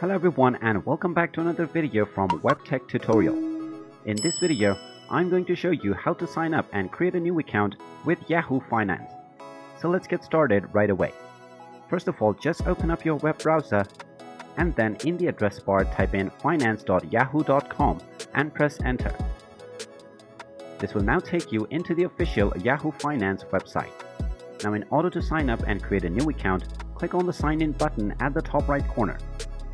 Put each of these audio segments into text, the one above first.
Hello everyone and welcome back to another video from Webtech Tutorial. In this video, I'm going to show you how to sign up and create a new account with Yahoo Finance. So let's get started right away. First of all, just open up your web browser and then in the address bar type in finance.yahoo.com and press enter. This will now take you into the official Yahoo Finance website. Now in order to sign up and create a new account, click on the sign in button at the top right corner.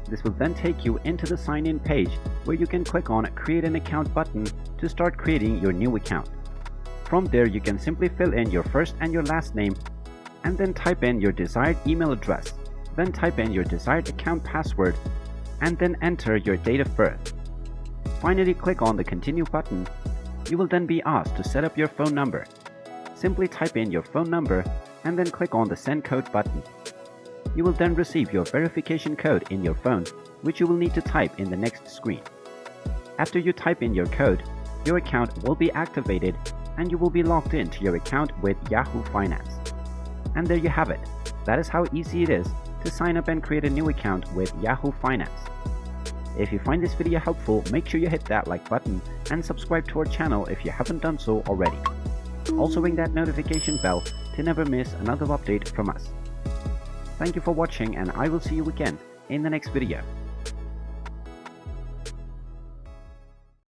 This will then take you into the sign in page where you can click on create an account button to start creating your new account. From there you can simply fill in your first and your last name and then type in your desired email address, then type in your desired account password and then enter your date of birth. Finally click on the continue button. You will then be asked to set up your phone number. Simply type in your phone number and then click on the send code button. You will then receive your verification code in your phone, which you will need to type in the next screen. After you type in your code, your account will be activated and you will be logged into your account with Yahoo Finance. And there you have it. That is how easy it is to sign up and create a new account with Yahoo Finance. If you find this video helpful, make sure you hit that like button and subscribe to our channel if you haven't done so already. Also ring that notification bell to never miss another update from us. Thank you for watching and I will see you again in the next video.